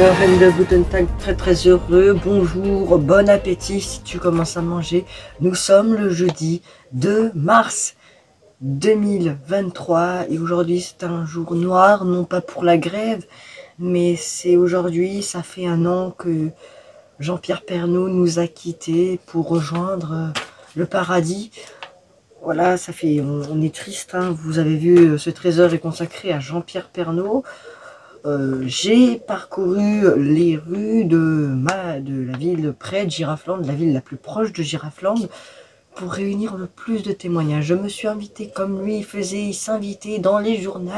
de Guten Tag, très heureux, bonjour, bon appétit si tu commences à manger. Nous sommes le jeudi 2 mars 2023 et aujourd'hui c'est un jour noir, non pas pour la grève, mais c'est aujourd'hui, ça fait un an que Jean-Pierre Pernaut nous a quittés pour rejoindre le paradis. Voilà, ça fait, on est triste, hein. Vous avez vu, ce trésor est consacré à Jean-Pierre Pernaut. J'ai parcouru les rues de la ville près de Giraflande, la ville la plus proche de Giraflande, pour réunir le plus de témoignages. Je me suis invité comme lui faisait, il s'invitait dans les journaux,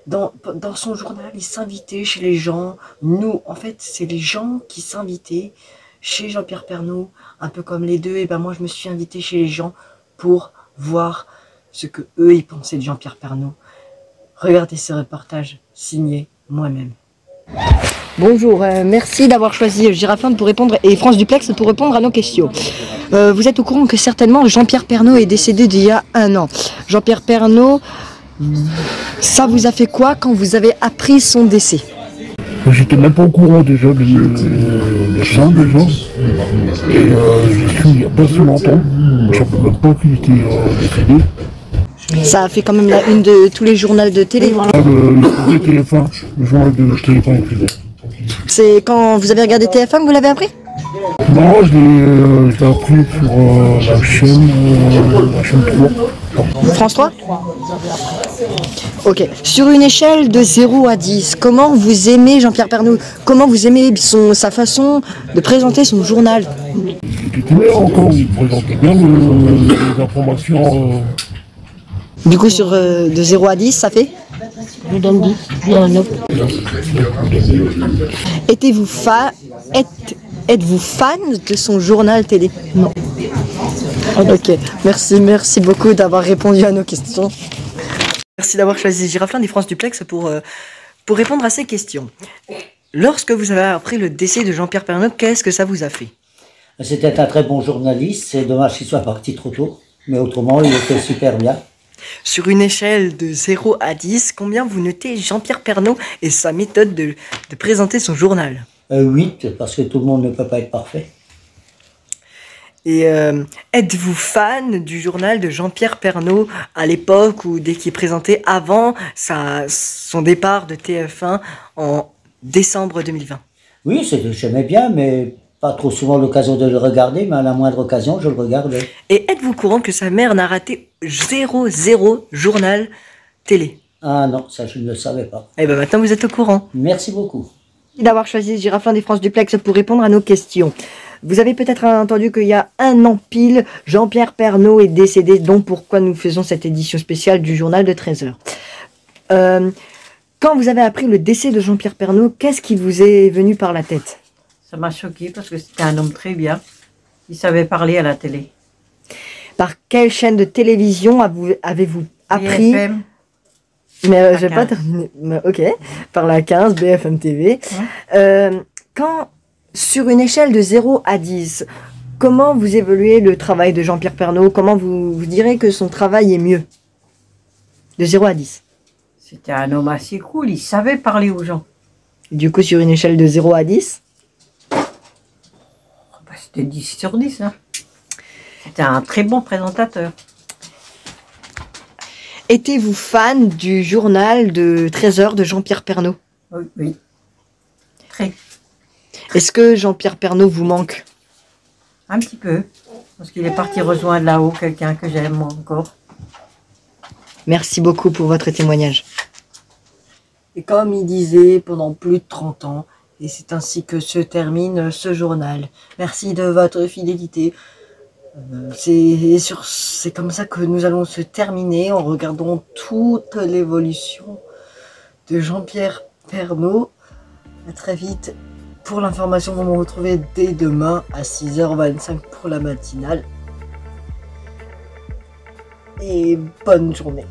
dans son journal, il s'invitait chez les gens. Nous, en fait, c'est les gens qui s'invitaient chez Jean-Pierre Pernaut, un peu comme les deux. Et ben moi, je me suis invité chez les gens pour voir ce que eux ils pensaient de Jean-Pierre Pernaut. Regardez ce reportage signé moi-même. Bonjour, merci d'avoir choisi Giraflande pour répondre et France Duplex pour répondre à nos questions. Vous êtes au courant que certainement Jean-Pierre Pernaut est décédé d'il y a un an. Jean-Pierre Pernaut, ça vous a fait quoi quand vous avez appris son décès? J'étais même pas au courant déjà de ça déjà. Et je suis il n'y a pas si longtemps. Je ne savais même pas qu'il était décédé. Ça a fait quand même la une de tous les journaux de télé. Le TF1, le journal de TF1. C'est quand vous avez regardé TF1 que vous l'avez appris? Non, je l'ai appris sur la chaîne 3. France 3? Ok. Sur une échelle de 0 à 10, comment vous aimez Jean-Pierre Pernaut? Comment vous aimez sa façon de présenter son journal? C'était bien encore, il présentait bien les informations. Du coup, de 0 à 10, ça fait? Je donne 10, je donne 9. Êtes-vous fan de son journal télé? Non. Ok, merci beaucoup d'avoir répondu à nos questions. Merci d'avoir choisi Giraflande et France Duplex pour répondre à ces questions. Lorsque vous avez appris le décès de Jean-Pierre Pernaut, qu'est-ce que ça vous a fait? C'était un très bon journaliste, c'est dommage qu'il soit parti trop tôt, mais autrement il était super bien. Sur une échelle de 0 à 10, combien vous notez Jean-Pierre Pernaut et sa méthode de présenter son journal? 8, parce que tout le monde ne peut pas être parfait. Et êtes-vous fan du journal de Jean-Pierre Pernaut à l'époque ou dès qu'il présentait avant son départ de TF1 en décembre 2020? Oui, j'aimais bien, mais pas trop souvent l'occasion de le regarder, mais à la moindre occasion, je le regardais. Et êtes-vous au courant que sa mère n'a raté 0 journal télé? Ah non, ça je ne le savais pas. Et bien maintenant vous êtes au courant. Merci beaucoup. Merci d'avoir choisi Giraflande et France Duplex pour répondre à nos questions. Vous avez peut-être entendu qu'il y a un an pile, Jean-Pierre Pernaut est décédé, donc pourquoi nous faisons cette édition spéciale du journal de 13h. Quand vous avez appris le décès de Jean-Pierre Pernaut, qu'est-ce qui vous est venu par la tête? Ça m'a choqué parce que c'était un homme très bien. Il savait parler à la télé. Par quelle chaîne de télévision avez-vous appris? BFM. Mais je vais pas terminer. Ok. Par la 15, BFM TV. Ouais. Sur une échelle de 0 à 10, comment vous évaluez le travail de Jean-Pierre Pernaut? Comment vous direz que son travail est mieux? De 0 à 10. C'était un homme assez cool, il savait parler aux gens. Du coup, sur une échelle de 0 à 10? C'était 10 sur 10. Hein. C'était un très bon présentateur. Étiez-vous fan du journal de 13h de Jean-Pierre Pernaut? Oui, oui. Très. Est-ce que Jean-Pierre Pernaut vous manque? Un petit peu. Parce qu'il est parti rejoindre là-haut quelqu'un que j'aime encore. Merci beaucoup pour votre témoignage. Et comme il disait pendant plus de 30 ans, et c'est ainsi que se termine ce journal. Merci de votre fidélité. C'est comme ça que nous allons se terminer en regardant toute l'évolution de Jean-Pierre Pernaut. À très vite. Pour l'information, vous me retrouvez dès demain à 6h25 pour la matinale. Et bonne journée.